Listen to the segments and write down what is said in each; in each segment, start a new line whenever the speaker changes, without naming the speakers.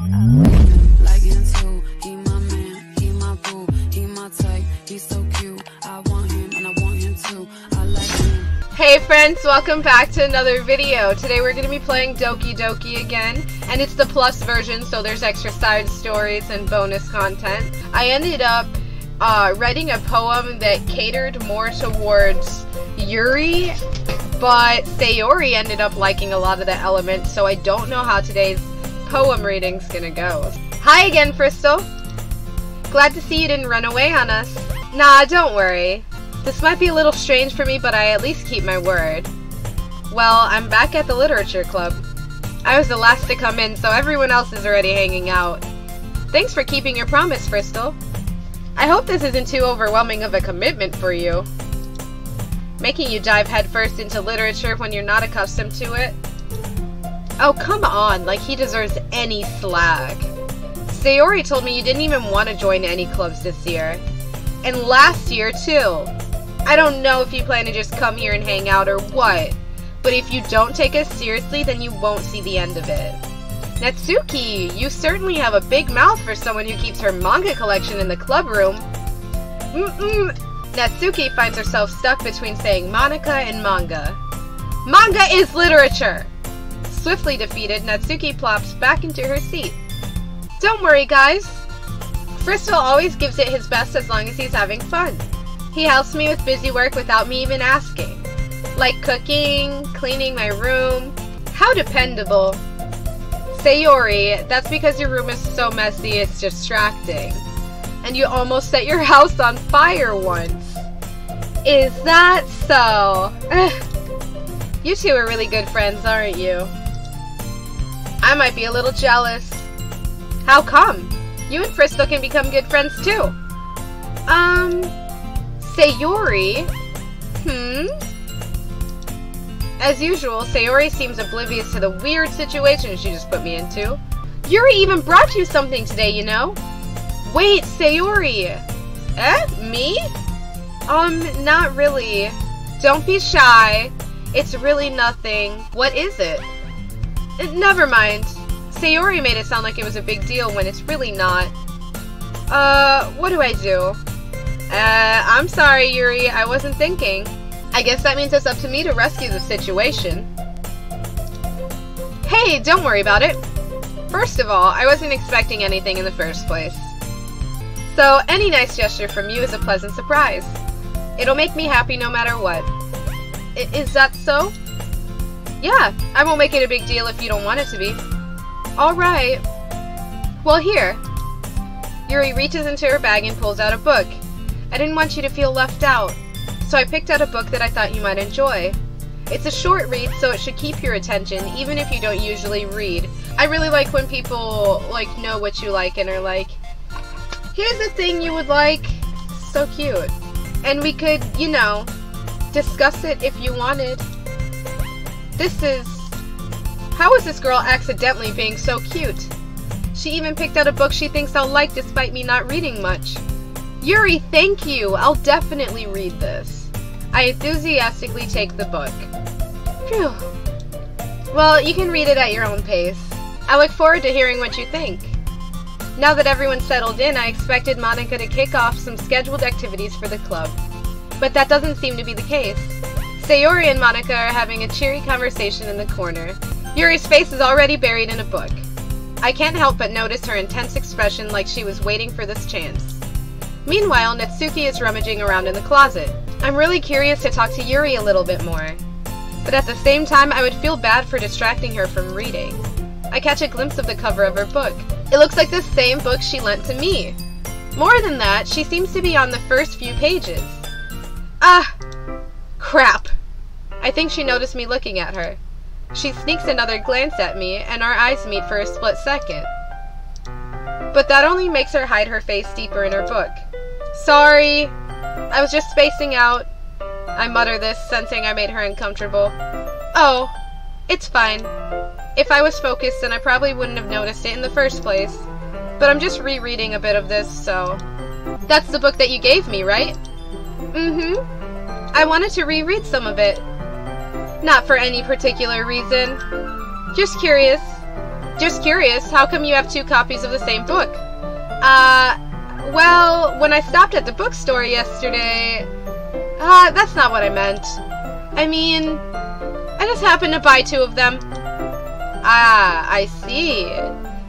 Like him too, he my man, he my boo, he my type, he's so cute. I want him and I want him too. I like him.
Hey friends, welcome back to another video. Today we're going to be playing Doki Doki again, and it's the plus version, so there's extra side stories and bonus content. I ended up writing a poem that catered more towards Yuri, but Sayori ended up liking a lot of the elements, so I don't know how today's poem reading's gonna go. Hi again, Crystal. Glad to see you didn't run away on us. Nah, don't worry. This might be a little strange for me, but I at least keep my word. Well, I'm back at the literature club. I was the last to come in, so everyone else is already hanging out. Thanks for keeping your promise, Crystal. I hope this isn't too overwhelming of a commitment for you. Making you dive headfirst into literature when you're not accustomed to it? Oh, come on, like he deserves any slack. Sayori told me you didn't even want to join any clubs this year. And last year, too. I don't know if you plan to just come here and hang out or what, but if you don't take us seriously, then you won't see the end of it. Natsuki, you certainly have a big mouth for someone who keeps her manga collection in the club room. Natsuki finds herself stuck between saying Monika and manga. Manga is literature! Swiftly defeated, Natsuki plops back into her seat. Don't worry, guys. Crystal always gives it his best as long as he's having fun. He helps me with busy work without me even asking. Like cooking, cleaning my room. How dependable. Sayori, that's because your room is so messy it's distracting. And you almost set your house on fire once. Is that so? You two are really good friends, aren't you? I might be a little jealous. How come? You and Crystal can become good friends too. Sayori? As usual, Sayori seems oblivious to the weird situation she just put me into. Yuri even brought you something today, you know? Wait, Sayori! Me? Not really. Don't be shy. It's really nothing. What is it? Never mind. Sayori made it sound like it was a big deal when it's really not. What do I do? I'm sorry, Yuri. I wasn't thinking. I guess that means it's up to me to rescue the situation. Hey, don't worry about it. First of all, I wasn't expecting anything in the first place. So, any nice gesture from you is a pleasant surprise. It'll make me happy no matter what. Is that so? Yeah, I won't make it a big deal if you don't want it to be. Alright. Well, here. Yuri reaches into her bag and pulls out a book. I didn't want you to feel left out, so I picked out a book that I thought you might enjoy. It's a short read, so it should keep your attention, even if you don't usually read. I really like when people, know what you like and are like, here's a thing you would like. So cute. And we could, discuss it if you wanted. How is this girl accidentally being so cute? She even picked out a book she thinks I'll like despite me not reading much. Yuri, thank you! I'll definitely read this. I enthusiastically take the book. Phew. Well, you can read it at your own pace. I look forward to hearing what you think. Now that everyone's settled in, I expected Monika to kick off some scheduled activities for the club. But that doesn't seem to be the case. Sayori and Monika are having a cheery conversation in the corner. Yuri's face is already buried in a book. I can't help but notice her intense expression like she was waiting for this chance. Meanwhile, Natsuki is rummaging around in the closet. I'm really curious to talk to Yuri a little bit more. But at the same time, I would feel bad for distracting her from reading. I catch a glimpse of the cover of her book. It looks like the same book she lent to me. More than that, she seems to be on the first few pages. Crap. I think she noticed me looking at her. She sneaks another glance at me, and our eyes meet for a split second. But that only makes her hide her face deeper in her book. Sorry. I was just spacing out. I mutter this, sensing I made her uncomfortable. Oh, it's fine. If I was focused, then I probably wouldn't have noticed it in the first place. But I'm just rereading a bit of this, so... That's the book that you gave me, right? I wanted to reread some of it. Not for any particular reason. Just curious. Just curious, how come you have 2 copies of the same book? Well, when I stopped at the bookstore yesterday... that's not what I meant. I mean, I just happened to buy 2 of them. Ah, I see.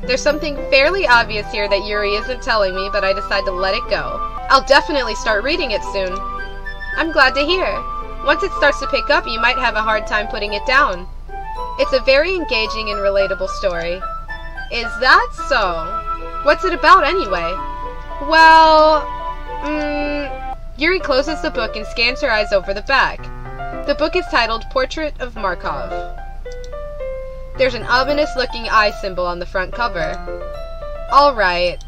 There's something fairly obvious here that Yuri isn't telling me, but I decide to let it go. I'll definitely start reading it soon. I'm glad to hear. Once it starts to pick up, you might have a hard time putting it down. It's a very engaging and relatable story. Is that so? What's it about anyway? Well, Yuri closes the book and scans her eyes over the back. The book is titled Portrait of Markov. There's an ominous-looking eye symbol on the front cover. Alright.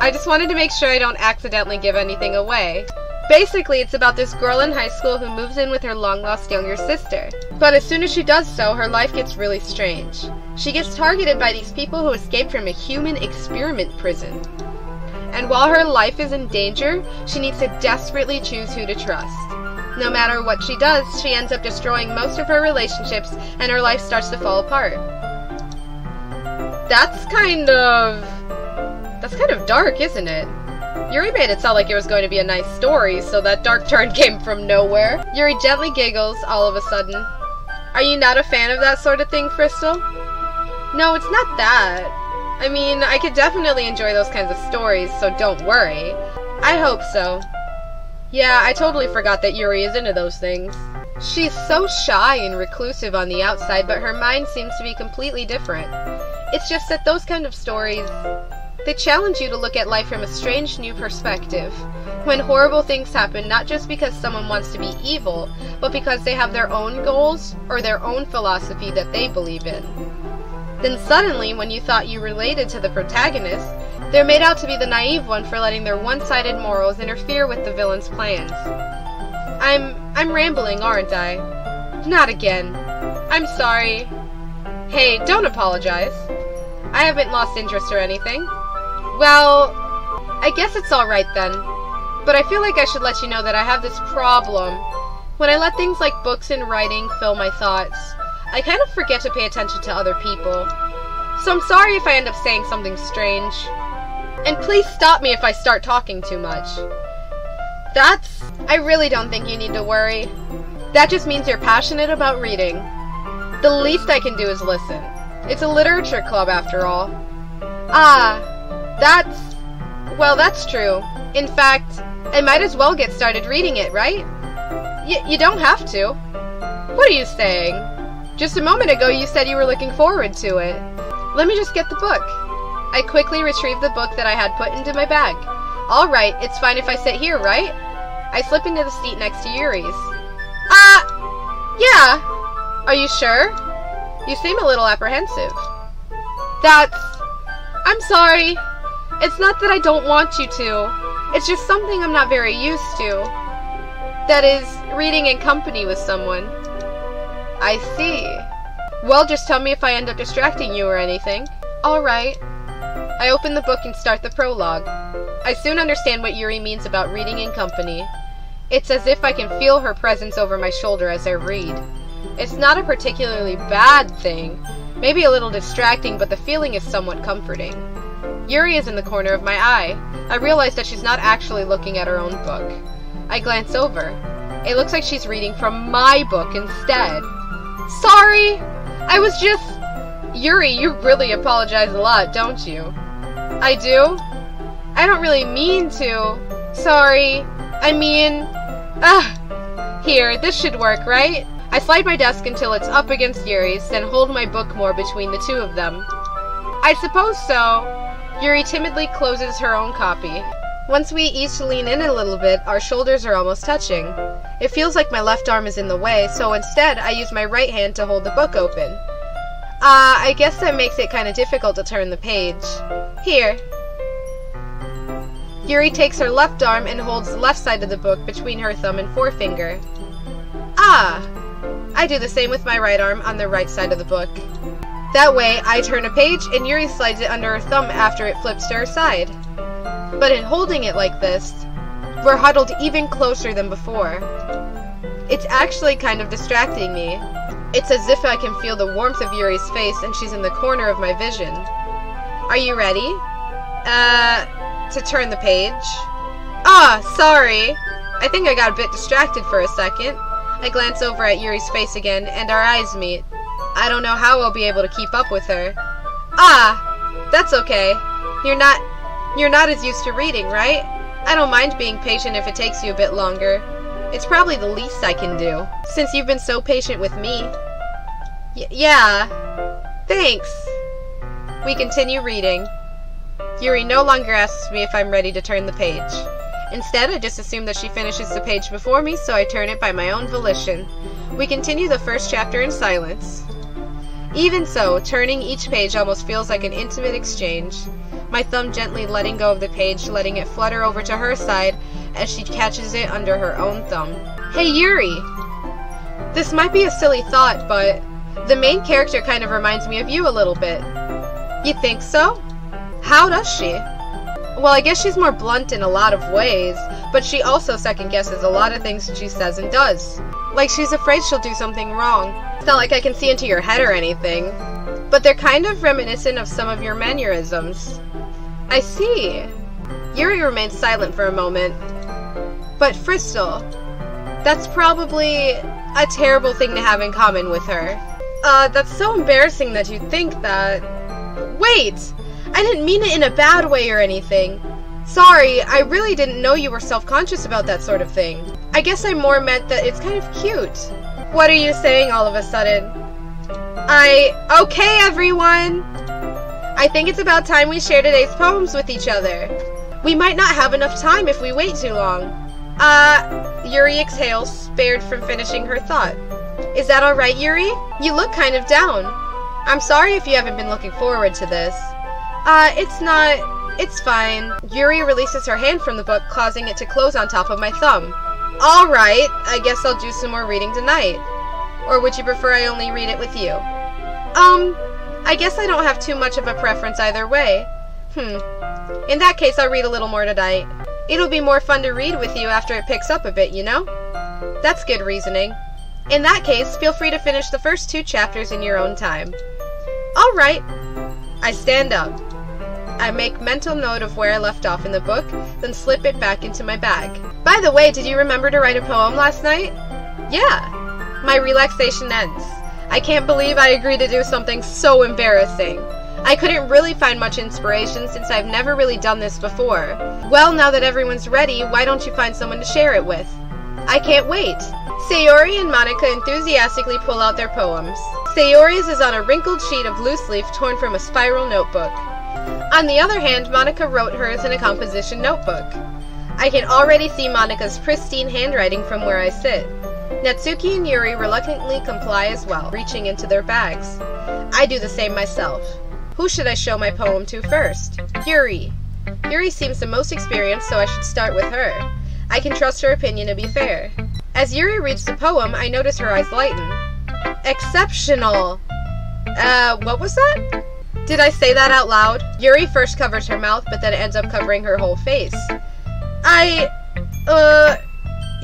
I just wanted to make sure I don't accidentally give anything away. Basically, it's about this girl in high school who moves in with her long-lost younger sister. But as soon as she does so, her life gets really strange. She gets targeted by these people who escaped from a human experiment prison. And while her life is in danger, she needs to desperately choose who to trust. No matter what she does, she ends up destroying most of her relationships, and her life starts to fall apart. That's kind of dark, isn't it? Yuri made it sound like it was going to be a nice story, so that dark turn came from nowhere. Yuri gently giggles all of a sudden. Are you not a fan of that sort of thing, Crystal? No, it's not that. I mean, I could definitely enjoy those kinds of stories, so don't worry. I hope so. Yeah, I totally forgot that Yuri is into those things. She's so shy and reclusive on the outside, but her mind seems to be completely different. It's just that those kind of stories, they challenge you to look at life from a strange new perspective. When horrible things happen, not just because someone wants to be evil, but because they have their own goals or their own philosophy that they believe in. Then suddenly, when you thought you related to the protagonist, they're made out to be the naive one for letting their one-sided morals interfere with the villain's plans. I'm rambling, aren't I? Not again. I'm sorry. Hey, don't apologize. I haven't lost interest or anything. Well, I guess it's alright then. But I feel like I should let you know that I have this problem. When I let things like books and writing fill my thoughts, I kind of forget to pay attention to other people. So I'm sorry if I end up saying something strange. And please stop me if I start talking too much. I really don't think you need to worry. That just means you're passionate about reading. The least I can do is listen. It's a literature club after all. Well, that's true. In fact, I might as well get started reading it, right? You don't have to. What are you saying? Just a moment ago you said you were looking forward to it. Let me just get the book. I quickly retrieved the book that I had put into my bag. Alright, it's fine if I sit here, right? I slip into the seat next to Yuri's. Yeah. Are you sure? You seem a little apprehensive. I'm sorry. It's not that I don't want you to. It's just something I'm not very used to. That is, reading in company with someone. I see. Well, just tell me if I end up distracting you or anything. Alright. I open the book and start the prologue. I soon understand what Yuri means about reading in company. It's as if I can feel her presence over my shoulder as I read. It's not a particularly bad thing. Maybe a little distracting, but the feeling is somewhat comforting. Yuri is in the corner of my eye. I realize that she's not actually looking at her own book. I glance over. It looks like she's reading from my book instead. Sorry! I was just... Yuri, you really apologize a lot, don't you? I do? I don't really mean to. Sorry. I mean... Here, this should work, right? I slide my desk until it's up against Yuri's, then hold my book more between the two of them. I suppose so. Yuri timidly closes her own copy. Once we each lean in a little bit, our shoulders are almost touching. It feels like my left arm is in the way, so instead I use my right hand to hold the book open. I guess that makes it kind of difficult to turn the page. Here. Yuri takes her left arm and holds the left side of the book between her thumb and forefinger. I do the same with my right arm on the right side of the book. That way, I turn a page and Yuri slides it under her thumb after it flips to her side. But in holding it like this, we're huddled even closer than before. It's actually kind of distracting me. It's as if I can feel the warmth of Yuri's face and she's in the corner of my vision. Are you ready? To turn the page? Ah, sorry. I think I got a bit distracted for a second. I glance over at Yuri's face again, and our eyes meet. I don't know how I'll be able to keep up with her. Ah, that's okay. You're not as used to reading, right? I don't mind being patient if it takes you a bit longer. It's probably the least I can do, since you've been so patient with me. Yeah. Thanks. We continue reading. Yuri no longer asks me if I'm ready to turn the page. Instead, I just assume that she finishes the page before me, so I turn it by my own volition. We continue the first chapter in silence. Even so, turning each page almost feels like an intimate exchange. My thumb gently letting go of the page, letting it flutter over to her side as she catches it under her own thumb. Hey, Yuri! This might be a silly thought, but the main character kind of reminds me of you a little bit. You think so? How does she? Well, I guess she's more blunt in a lot of ways, but she also second-guesses a lot of things she says and does. Like she's afraid she'll do something wrong. It's not like I can see into your head or anything, but they're kind of reminiscent of some of your mannerisms. I see. Yuri remains silent for a moment. But Fristol, that's probably a terrible thing to have in common with her. That's so embarrassing that you think that. Wait! I didn't mean it in a bad way or anything. Sorry, I really didn't know you were self-conscious about that sort of thing. I guess I more meant that it's kind of cute. What are you saying all of a sudden? Okay, everyone! I think it's about time we share today's poems with each other. We might not have enough time if we wait too long. Yuri exhales, spared from finishing her thought. Is that alright, Yuri? You look kind of down. I'm sorry if you haven't been looking forward to this. It's fine. Yuri releases her hand from the book, causing it to close on top of my thumb. Alright, I guess I'll do some more reading tonight. Or would you prefer I only read it with you? I guess I don't have too much of a preference either way. In that case, I'll read a little more tonight. It'll be more fun to read with you after it picks up a bit, you know? That's good reasoning. In that case, feel free to finish the first 2 chapters in your own time. Alright. I stand up. I make mental note of where I left off in the book, then slip it back into my bag. By the way, did you remember to write a poem last night? Yeah. My relaxation ends. I can't believe I agreed to do something so embarrassing. I couldn't really find much inspiration since I've never really done this before. Well, now that everyone's ready, why don't you find someone to share it with? I can't wait. Sayori and Monika enthusiastically pull out their poems. Sayori's is on a wrinkled sheet of loose leaf torn from a spiral notebook. On the other hand, Monika wrote hers in a composition notebook. I can already see Monika's pristine handwriting from where I sit. Natsuki and Yuri reluctantly comply as well, reaching into their bags. I do the same myself. Who should I show my poem to first? Yuri. Yuri seems the most experienced, so I should start with her. I can trust her opinion to be fair. As Yuri reads the poem, I notice her eyes lighten. Exceptional! What was that? Did I say that out loud? Yuri first covers her mouth, but then ends up covering her whole face.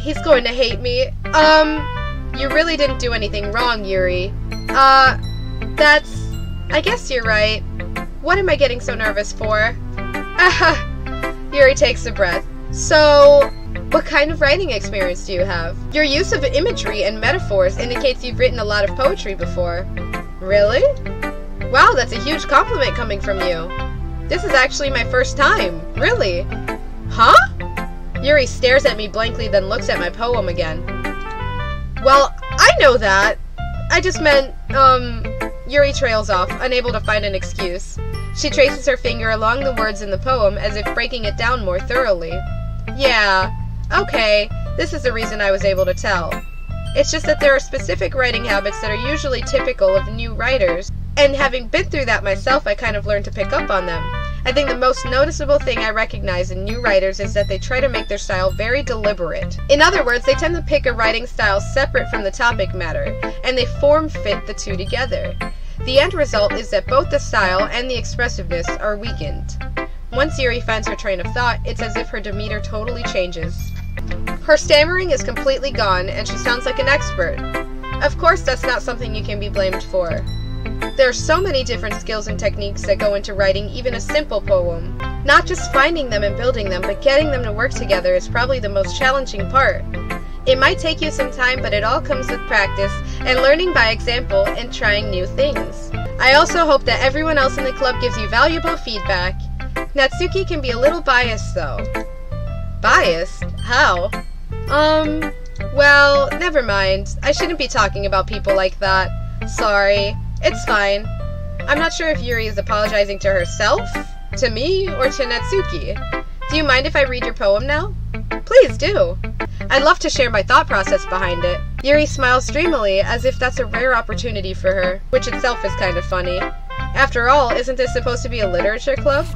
He's going to hate me. You really didn't do anything wrong, Yuri. I guess you're right. What am I getting so nervous for? Yuri takes a breath. So, what kind of writing experience do you have? Your use of imagery and metaphors indicates you've written a lot of poetry before. Really? Wow, that's a huge compliment coming from you. This is actually my first time. Really? Huh? Yuri stares at me blankly, then looks at my poem again. Well, I know that. I just meant, Yuri trails off, unable to find an excuse. She traces her finger along the words in the poem as if breaking it down more thoroughly. Yeah, okay, this is the reason I was able to tell. It's just that there are specific writing habits that are usually typical of new writers, and having been through that myself, I kind of learned to pick up on them. I think the most noticeable thing I recognize in new writers is that they try to make their style very deliberate. In other words, they tend to pick a writing style separate from the topic matter, and they form-fit the two together. The end result is that both the style and the expressiveness are weakened. Once Yuri finds her train of thought, it's as if her demeanor totally changes. Her stammering is completely gone, and she sounds like an expert. Of course, that's not something you can be blamed for. There are so many different skills and techniques that go into writing even a simple poem. Not just finding them and building them, but getting them to work together is probably the most challenging part. It might take you some time, but it all comes with practice and learning by example and trying new things. I also hope that everyone else in the club gives you valuable feedback. Natsuki can be a little biased though. Biased? How? Well, never mind. I shouldn't be talking about people like that. Sorry. It's fine. I'm not sure if Yuri is apologizing to herself, to me, or to Natsuki. Do you mind if I read your poem now? Please do. I'd love to share my thought process behind it. Yuri smiles dreamily, as if that's a rare opportunity for her, which itself is kind of funny. After all, isn't this supposed to be a literature club?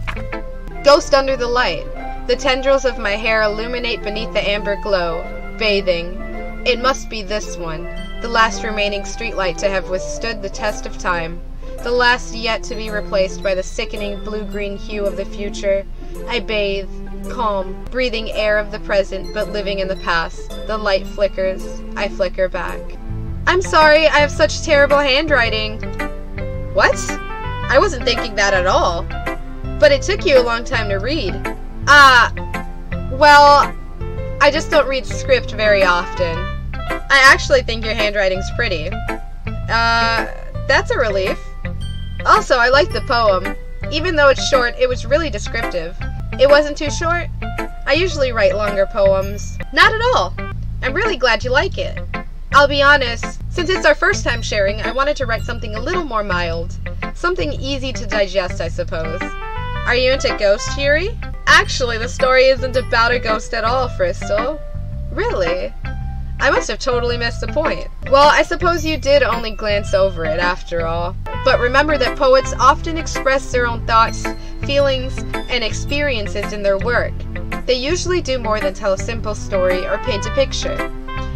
Ghost under the light. The tendrils of my hair illuminate beneath the amber glow. Bathing. It must be this one, the last remaining streetlight to have withstood the test of time. The last yet to be replaced by the sickening blue-green hue of the future. I bathe, calm, breathing air of the present, but living in the past. The light flickers. I flicker back. I'm sorry, I have such terrible handwriting. What? I wasn't thinking that at all. But it took you a long time to read. Well, I just don't read script very often. I actually think your handwriting's pretty. That's a relief. Also, I like the poem. Even though it's short, it was really descriptive. It wasn't too short? I usually write longer poems. Not at all. I'm really glad you like it. I'll be honest, since it's our first time sharing, I wanted to write something a little more mild. Something easy to digest, I suppose. Are you into ghosts, Yuri? Actually, the story isn't about a ghost at all, Crystal. Really? I must have totally missed the point. Well, I suppose you did only glance over it, after all. But remember that poets often express their own thoughts, feelings, and experiences in their work. They usually do more than tell a simple story or paint a picture.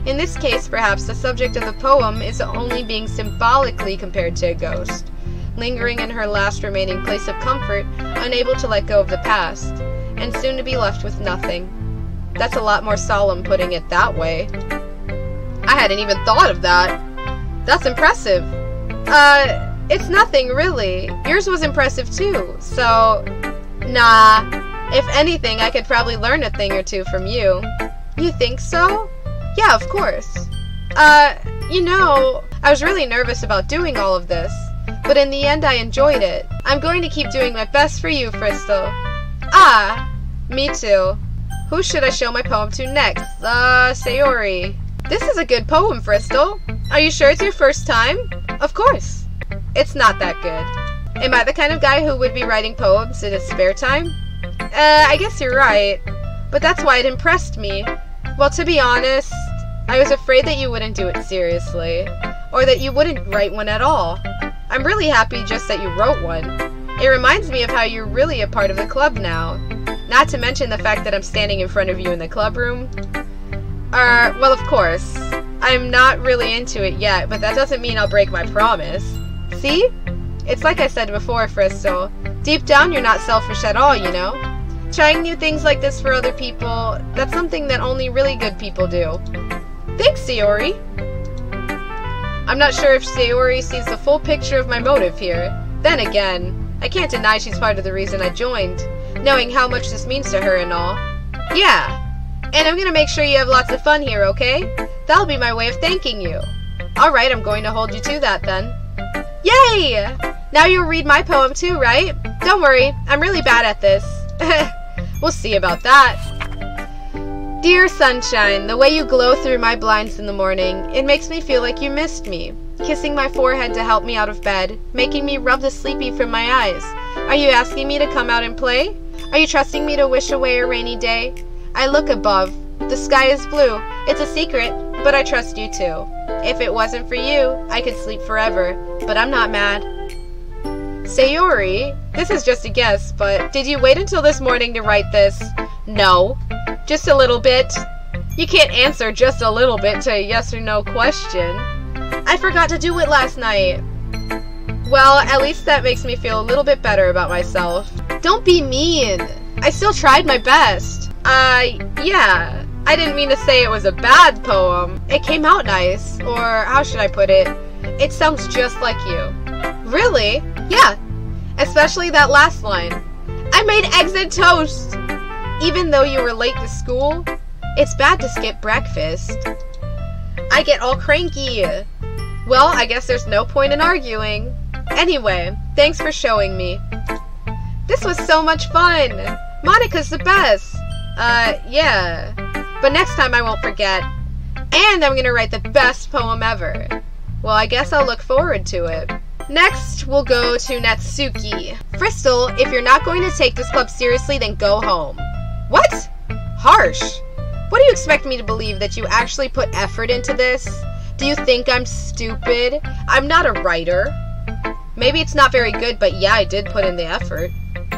In this case, perhaps the subject of the poem is only being symbolically compared to a ghost, lingering in her last remaining place of comfort, unable to let go of the past, and soon to be left with nothing. That's a lot more solemn putting it that way. I hadn't even thought of that. That's impressive. It's nothing, really. Yours was impressive, too, so... Nah. If anything, I could probably learn a thing or two from you. You think so? Yeah, of course. You know, I was really nervous about doing all of this, but in the end I enjoyed it. I'm going to keep doing my best for you, Crystal. Me too. Who should I show my poem to next? Sayori. This is a good poem, Crystal. Are you sure it's your first time? Of course. It's not that good. Am I the kind of guy who would be writing poems in his spare time? I guess you're right. But that's why it impressed me. Well, to be honest, I was afraid that you wouldn't do it seriously, or that you wouldn't write one at all. I'm really happy just that you wrote one. It reminds me of how you're really a part of the club now. Not to mention the fact that I'm standing in front of you in the club room. Well, of course. I'm not really into it yet, but that doesn't mean I'll break my promise. See? It's like I said before, Crystal. Deep down, you're not selfish at all, you know? Trying new things like this for other people, that's something that only really good people do. Thanks, Sayori. I'm not sure if Sayori sees the full picture of my motive here. Then again, I can't deny she's part of the reason I joined, knowing how much this means to her and all. Yeah. And I'm gonna make sure you have lots of fun here, okay? That'll be my way of thanking you. Alright, I'm going to hold you to that then. Yay! Now you'll read my poem too, right? Don't worry, I'm really bad at this. We'll see about that. Dear sunshine, the way you glow through my blinds in the morning, it makes me feel like you missed me. Kissing my forehead to help me out of bed, making me rub the sleepy from my eyes. Are you asking me to come out and play? Are you trusting me to wish away a rainy day? I look above. The sky is blue. It's a secret, but I trust you too. If it wasn't for you, I could sleep forever, but I'm not mad. Sayori, this is just a guess, but did you wait until this morning to write this? No. Just a little bit. You can't answer just a little bit to a yes or no question. I forgot to do it last night. Well, at least that makes me feel a little bit better about myself. Don't be mean. I still tried my best. Yeah. I didn't mean to say it was a bad poem. It came out nice, or how should I put it? It sounds just like you. Really? Yeah. Especially that last line. I made eggs and toast! Even though you were late to school, it's bad to skip breakfast. I get all cranky. Well, I guess there's no point in arguing. Anyway, thanks for showing me. This was so much fun! Monika's the best! Yeah. But next time I won't forget. And I'm gonna write the best poem ever. Well, I guess I'll look forward to it. Next, we'll go to Natsuki. Crystal, if you're not going to take this club seriously, then go home. What? Harsh. What do you expect me to believe, that you actually put effort into this? Do you think I'm stupid? I'm not a writer. Maybe it's not very good, but yeah, I did put in the effort.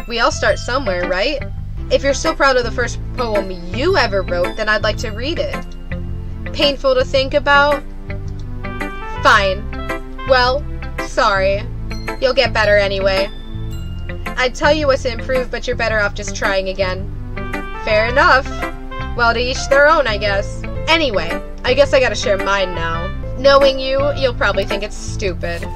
We all start somewhere, right? If you're so proud of the first poem you ever wrote, then I'd like to read it. Painful to think about? Fine. Well, sorry. You'll get better anyway. I'd tell you what to improve, but you're better off just trying again. Fair enough. Well, to each their own, I guess. Anyway, I guess I gotta share mine now. Knowing you, you'll probably think it's stupid.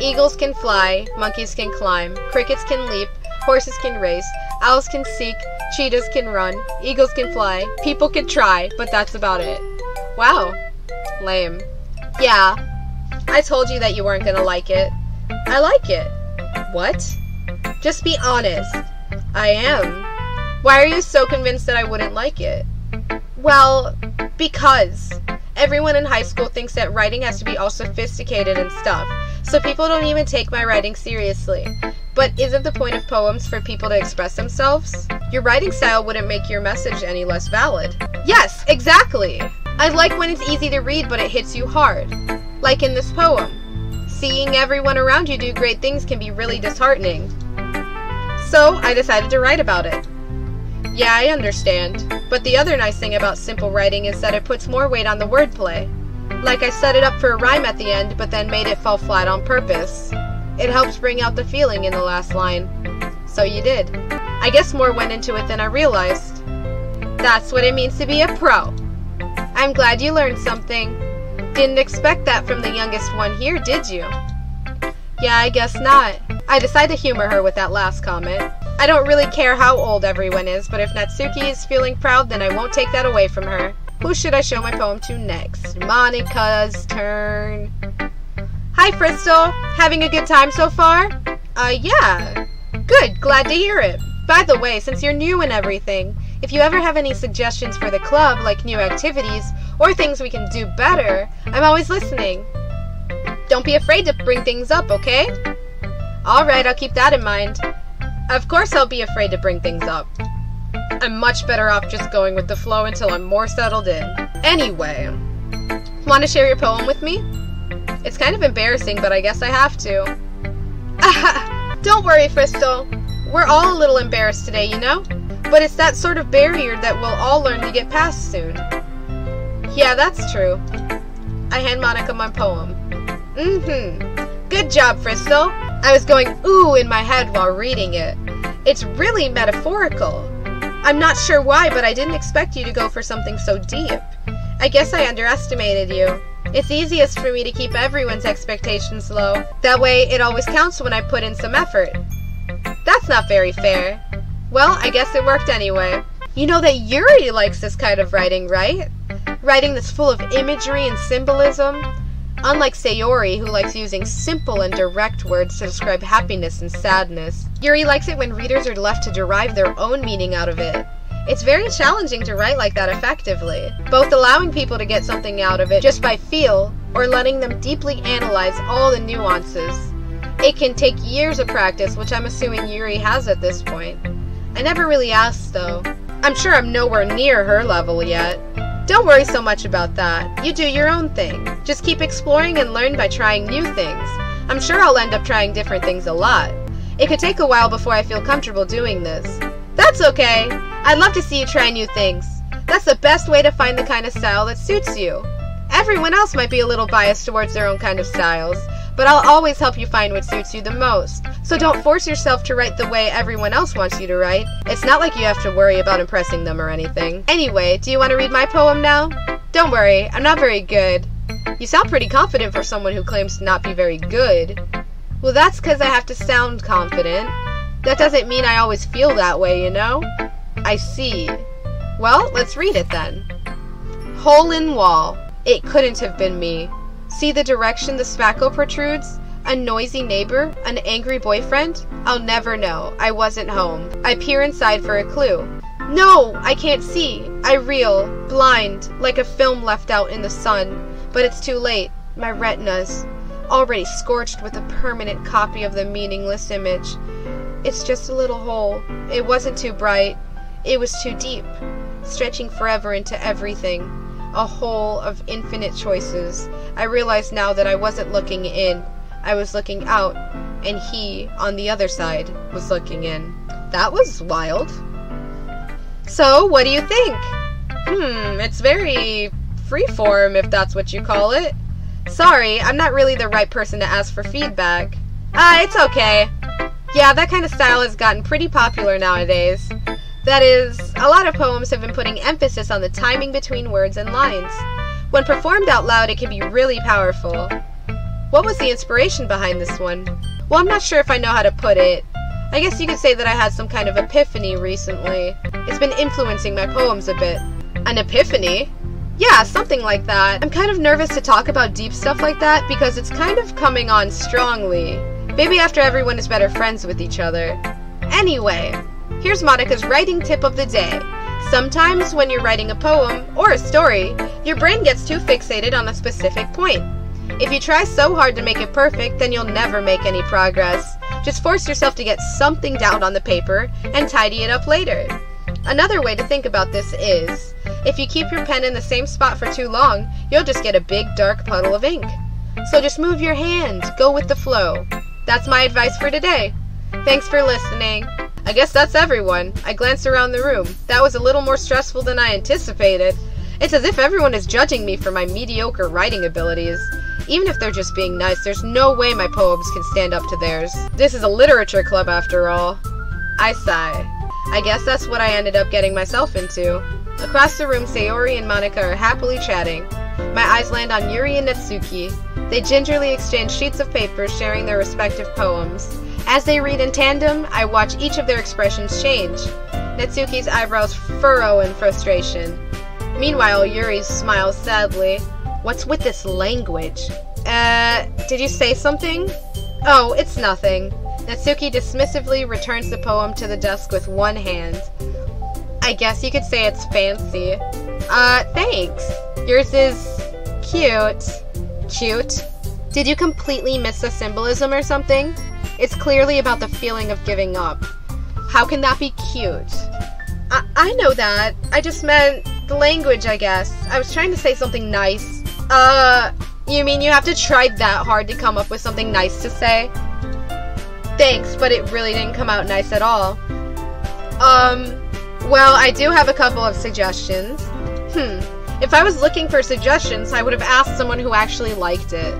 Eagles can fly, monkeys can climb, crickets can leap, horses can race, owls can seek, cheetahs can run, eagles can fly, people can try, but that's about it. Wow. Lame. Yeah. I told you that you weren't gonna like it. I like it. What? Just be honest. I am. Why are you so convinced that I wouldn't like it? Well, because everyone in high school thinks that writing has to be all sophisticated and stuff, so people don't even take my writing seriously. But isn't the point of poems for people to express themselves? Your writing style wouldn't make your message any less valid. Yes, exactly! I like when it's easy to read but it hits you hard. Like in this poem. Seeing everyone around you do great things can be really disheartening. So I decided to write about it. Yeah, I understand. But the other nice thing about simple writing is that it puts more weight on the wordplay. Like I set it up for a rhyme at the end, but then made it fall flat on purpose. It helps bring out the feeling in the last line. So you did. I guess more went into it than I realized. That's what it means to be a pro. I'm glad you learned something. Didn't expect that from the youngest one here, did you? Yeah, I guess not. I decided to humor her with that last comment. I don't really care how old everyone is, but if Natsuki is feeling proud, then I won't take that away from her. Who should I show my poem to next? Monika's turn. Hi, Crystal. Having a good time so far? Yeah. Good, glad to hear it. By the way, since you're new and everything, if you ever have any suggestions for the club, like new activities, or things we can do better, I'm always listening. Don't be afraid to bring things up, okay? Alright, I'll keep that in mind. Of course I'll be afraid to bring things up. I'm much better off just going with the flow until I'm more settled in. Anyway, want to share your poem with me? It's kind of embarrassing, but I guess I have to. Don't worry, Crystal. We're all a little embarrassed today, you know? But it's that sort of barrier that we'll all learn to get past soon. Yeah, that's true. I hand Monika my poem. Good job, Crystal. I was going ooh in my head while reading it. It's really metaphorical. I'm not sure why, but I didn't expect you to go for something so deep. I guess I underestimated you. It's easiest for me to keep everyone's expectations low. That way, it always counts when I put in some effort. That's not very fair. Well, I guess it worked anyway. You know that Yuri likes this kind of writing, right? Writing that's full of imagery and symbolism. Unlike Sayori, who likes using simple and direct words to describe happiness and sadness. Yuri likes it when readers are left to derive their own meaning out of it. It's very challenging to write like that effectively, both allowing people to get something out of it just by feel, or letting them deeply analyze all the nuances. It can take years of practice, which I'm assuming Yuri has at this point. I never really asked, though. I'm sure I'm nowhere near her level yet. Don't worry so much about that. You do your own thing. Just keep exploring and learn by trying new things. I'm sure I'll end up trying different things a lot. It could take a while before I feel comfortable doing this. That's okay. I'd love to see you try new things. That's the best way to find the kind of style that suits you. Everyone else might be a little biased towards their own kind of styles, but I'll always help you find what suits you the most. So don't force yourself to write the way everyone else wants you to write. It's not like you have to worry about impressing them or anything. Anyway, do you want to read my poem now? Don't worry, I'm not very good. You sound pretty confident for someone who claims to not be very good. Well, that's because I have to sound confident. That doesn't mean I always feel that way, you know? I see. Well, let's read it then. Hole in wall. It couldn't have been me. See the direction the spackle protrudes? A noisy neighbor? An angry boyfriend? I'll never know. I wasn't home. I peer inside for a clue. No, I can't see. I reel, blind, like a film left out in the sun. But it's too late. My retina's already scorched with a permanent copy of the meaningless image. It's just a little hole. It wasn't too bright. It was too deep, stretching forever into everything. A hole of infinite choices. I realize now that I wasn't looking in. I was looking out, and he, on the other side, was looking in. That was wild. So, what do you think? It's very freeform, if that's what you call it. Sorry, I'm not really the right person to ask for feedback. It's okay. Yeah, that kind of style has gotten pretty popular nowadays. That is, a lot of poems have been putting emphasis on the timing between words and lines. When performed out loud, it can be really powerful. What was the inspiration behind this one? Well, I'm not sure if I know how to put it. I guess you could say that I had some kind of epiphany recently. It's been influencing my poems a bit. An epiphany? Yeah, something like that. I'm kind of nervous to talk about deep stuff like that because it's kind of coming on strongly. Maybe after everyone is better friends with each other. Anyway, here's Monika's writing tip of the day. Sometimes when you're writing a poem or a story, your brain gets too fixated on a specific point. If you try so hard to make it perfect, then you'll never make any progress. Just force yourself to get something down on the paper and tidy it up later. Another way to think about this is, if you keep your pen in the same spot for too long, you'll just get a big dark puddle of ink. So just move your hand, go with the flow. That's my advice for today. Thanks for listening. I guess that's everyone. I glanced around the room. That was a little more stressful than I anticipated. It's as if everyone is judging me for my mediocre writing abilities. Even if they're just being nice, there's no way my poems can stand up to theirs. This is a literature club after all. I sigh. I guess that's what I ended up getting myself into. Across the room, Sayori and Monika are happily chatting. My eyes land on Yuri and Natsuki. They gingerly exchange sheets of paper, sharing their respective poems. As they read in tandem, I watch each of their expressions change. Natsuki's eyebrows furrow in frustration. Meanwhile, Yuri smiles sadly. What's with this language? Did you say something? Oh, it's nothing. Natsuki dismissively returns the poem to the desk with one hand. I guess you could say it's fancy. Thanks. Yours is cute. Cute? Did you completely miss the symbolism or something? It's clearly about the feeling of giving up. How can that be cute? I know that. I just meant the language, I guess. I was trying to say something nice. You mean you have to try that hard to come up with something nice to say? Thanks, but it really didn't come out nice at all. Well, I do have a couple of suggestions. If I was looking for suggestions, I would have asked someone who actually liked it.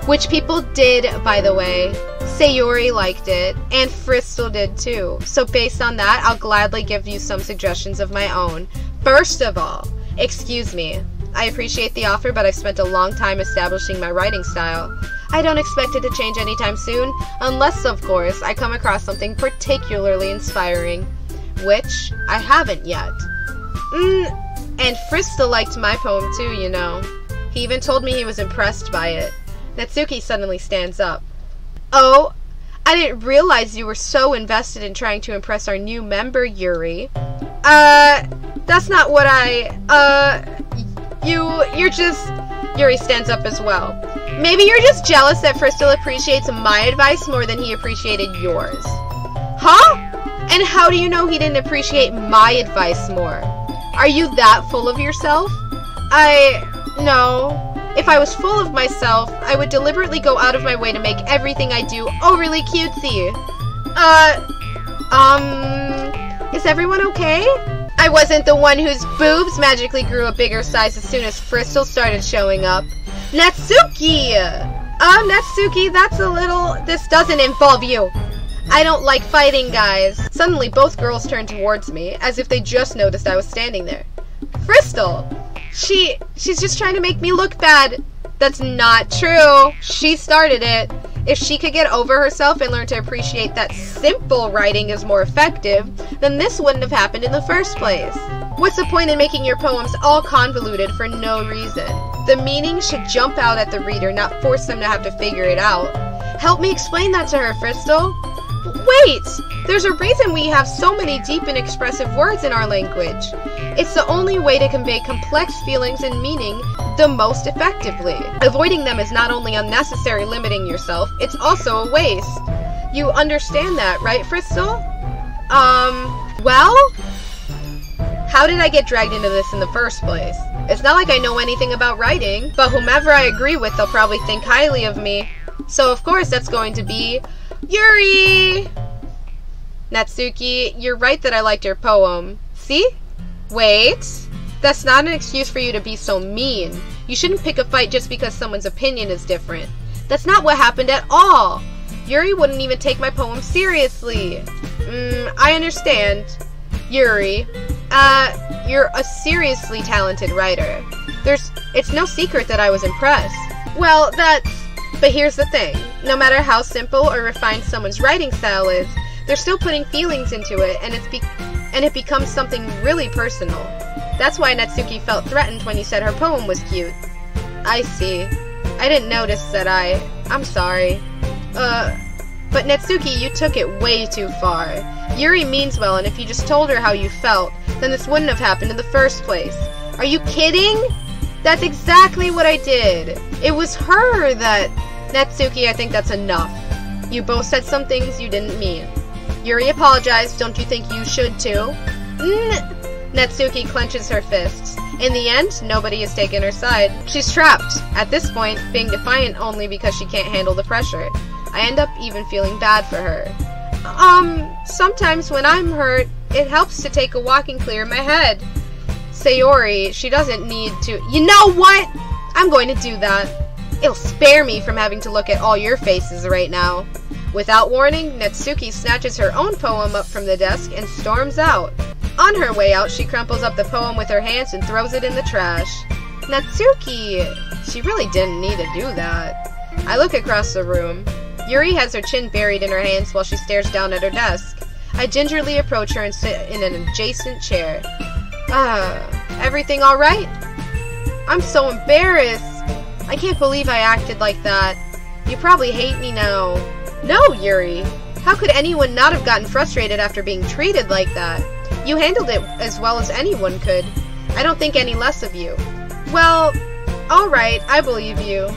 Which people did, by the way. Sayori liked it, and Fristol did too. So based on that, I'll gladly give you some suggestions of my own. First of all, excuse me. I appreciate the offer, but I've spent a long time establishing my writing style. I don't expect it to change anytime soon, unless, of course, I come across something particularly inspiring. Which I haven't yet. And Fristol liked my poem too, you know. He even told me he was impressed by it. Natsuki suddenly stands up. Oh, I didn't realize you were so invested in trying to impress our new member, Yuri. That's not what you're just... Yuri stands up as well. Maybe you're just jealous that Fristol appreciates my advice more than he appreciated yours. Huh? And how do you know he didn't appreciate my advice more? Are you that full of yourself? No. If I was full of myself, I would deliberately go out of my way to make everything I do overly cutesy. Is everyone okay? I wasn't the one whose boobs magically grew a bigger size as soon as Fristol started showing up. Natsuki! Natsuki, this doesn't involve you. I don't like fighting, guys. Suddenly, both girls turned towards me, as if they just noticed I was standing there. Crystal! She's just trying to make me look bad. That's not true. She started it. If she could get over herself and learn to appreciate that simple writing is more effective, then this wouldn't have happened in the first place. What's the point in making your poems all convoluted for no reason? The meaning should jump out at the reader, not force them to have to figure it out. Help me explain that to her, Crystal. Wait! There's a reason we have so many deep and expressive words in our language. It's the only way to convey complex feelings and meaning the most effectively. Avoiding them is not only unnecessary limiting yourself, it's also a waste. You understand that, right, Crystal? Well? How did I get dragged into this in the first place? It's not like I know anything about writing, but whomever I agree with, they'll probably think highly of me. So of course that's going to be Yuri! Natsuki, you're right that I liked your poem. See? Wait. That's not an excuse for you to be so mean. You shouldn't pick a fight just because someone's opinion is different. That's not what happened at all. Yuri wouldn't even take my poem seriously. I understand. Yuri, you're a seriously talented writer. It's no secret that I was impressed. Well, but here's the thing. No matter how simple or refined someone's writing style is, they're still putting feelings into it, and it becomes something really personal. That's why Natsuki felt threatened when you said her poem was cute. I see. I didn't notice that I'm sorry. But Natsuki, you took it way too far. Yuri means well, and if you just told her how you felt, then this wouldn't have happened in the first place. Are you kidding? That's exactly what I did. It was her that... Natsuki, I think that's enough. You both said some things you didn't mean. Yuri apologized, don't you think you should too? Natsuki clenches her fists. In the end, nobody has taken her side. She's trapped, at this point, being defiant only because she can't handle the pressure. I end up even feeling bad for her. Sometimes when I'm hurt, it helps to take a walk and clear my head. Sayori, she doesn't need to... You know what? I'm going to do that. It'll spare me from having to look at all your faces right now. Without warning, Natsuki snatches her own poem up from the desk and storms out. On her way out, she crumples up the poem with her hands and throws it in the trash. Natsuki! She really didn't need to do that. I look across the room. Yuri has her chin buried in her hands while she stares down at her desk. I gingerly approach her and sit in an adjacent chair. Everything alright? I'm so embarrassed. I can't believe I acted like that. You probably hate me now. No, Yuri. How could anyone not have gotten frustrated after being treated like that? You handled it as well as anyone could. I don't think any less of you. Well, alright, I believe you.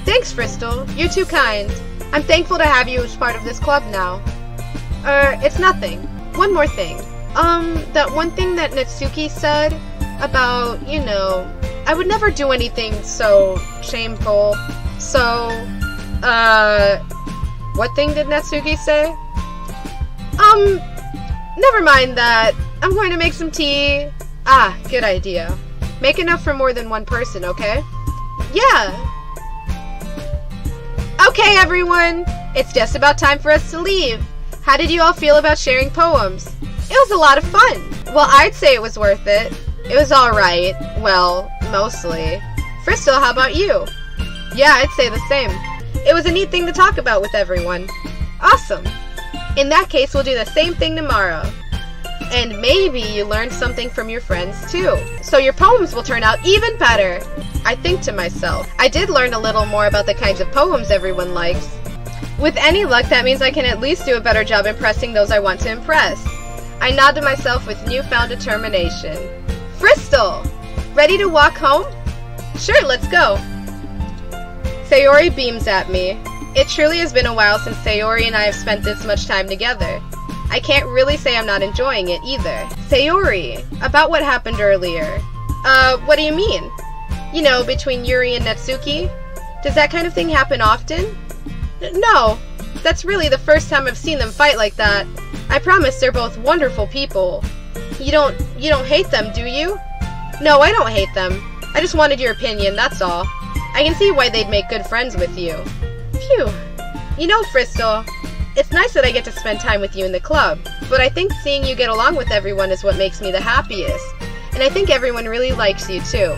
Thanks, Crystal. You're too kind. I'm thankful to have you as part of this club now. It's nothing. One more thing. That one thing that Natsuki said about, you know, I would never do anything so shameful. So, what thing did Natsuki say? Never mind that. I'm going to make some tea. Ah, good idea. Make enough for more than one person, okay? Yeah. Okay, everyone. It's just about time for us to leave. How did you all feel about sharing poems? It was a lot of fun. Well, I'd say it was worth it. It was alright. Well, mostly. Crystal, how about you? Yeah, I'd say the same. It was a neat thing to talk about with everyone. Awesome. In that case, we'll do the same thing tomorrow. And maybe you learned something from your friends too. So your poems will turn out even better. I think to myself, I did learn a little more about the kinds of poems everyone likes. With any luck, that means I can at least do a better job impressing those I want to impress. I nod to myself with newfound determination. Crystal! Ready to walk home? Sure, let's go. Sayori beams at me. It truly has been a while since Sayori and I have spent this much time together. I can't really say I'm not enjoying it either. Sayori, about what happened earlier. What do you mean? You know, between Yuri and Natsuki? Does that kind of thing happen often? No, that's really the first time I've seen them fight like that. I promise they're both wonderful people. You don't hate them, do you? No, I don't hate them. I just wanted your opinion, that's all. I can see why they'd make good friends with you. Phew. You know, Fristol, it's nice that I get to spend time with you in the club, but I think seeing you get along with everyone is what makes me the happiest. And I think everyone really likes you too.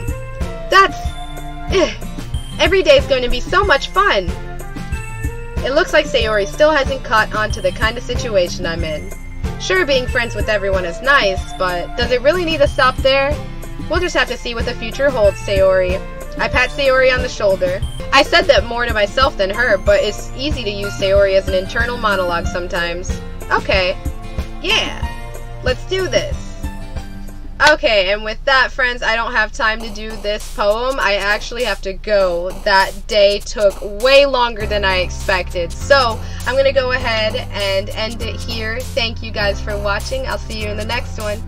Every day's going to be so much fun! It looks like Sayori still hasn't caught on to the kind of situation I'm in. Sure, being friends with everyone is nice, but does it really need to stop there? We'll just have to see what the future holds, Sayori. I pat Sayori on the shoulder. I said that more to myself than her, but it's easy to use Sayori as an internal monologue sometimes. Okay. Yeah. Let's do this. Okay, and with that, friends, I don't have time to do this poem. I actually have to go. That day took way longer than I expected. So, I'm going to go ahead and end it here. Thank you guys for watching. I'll see you in the next one.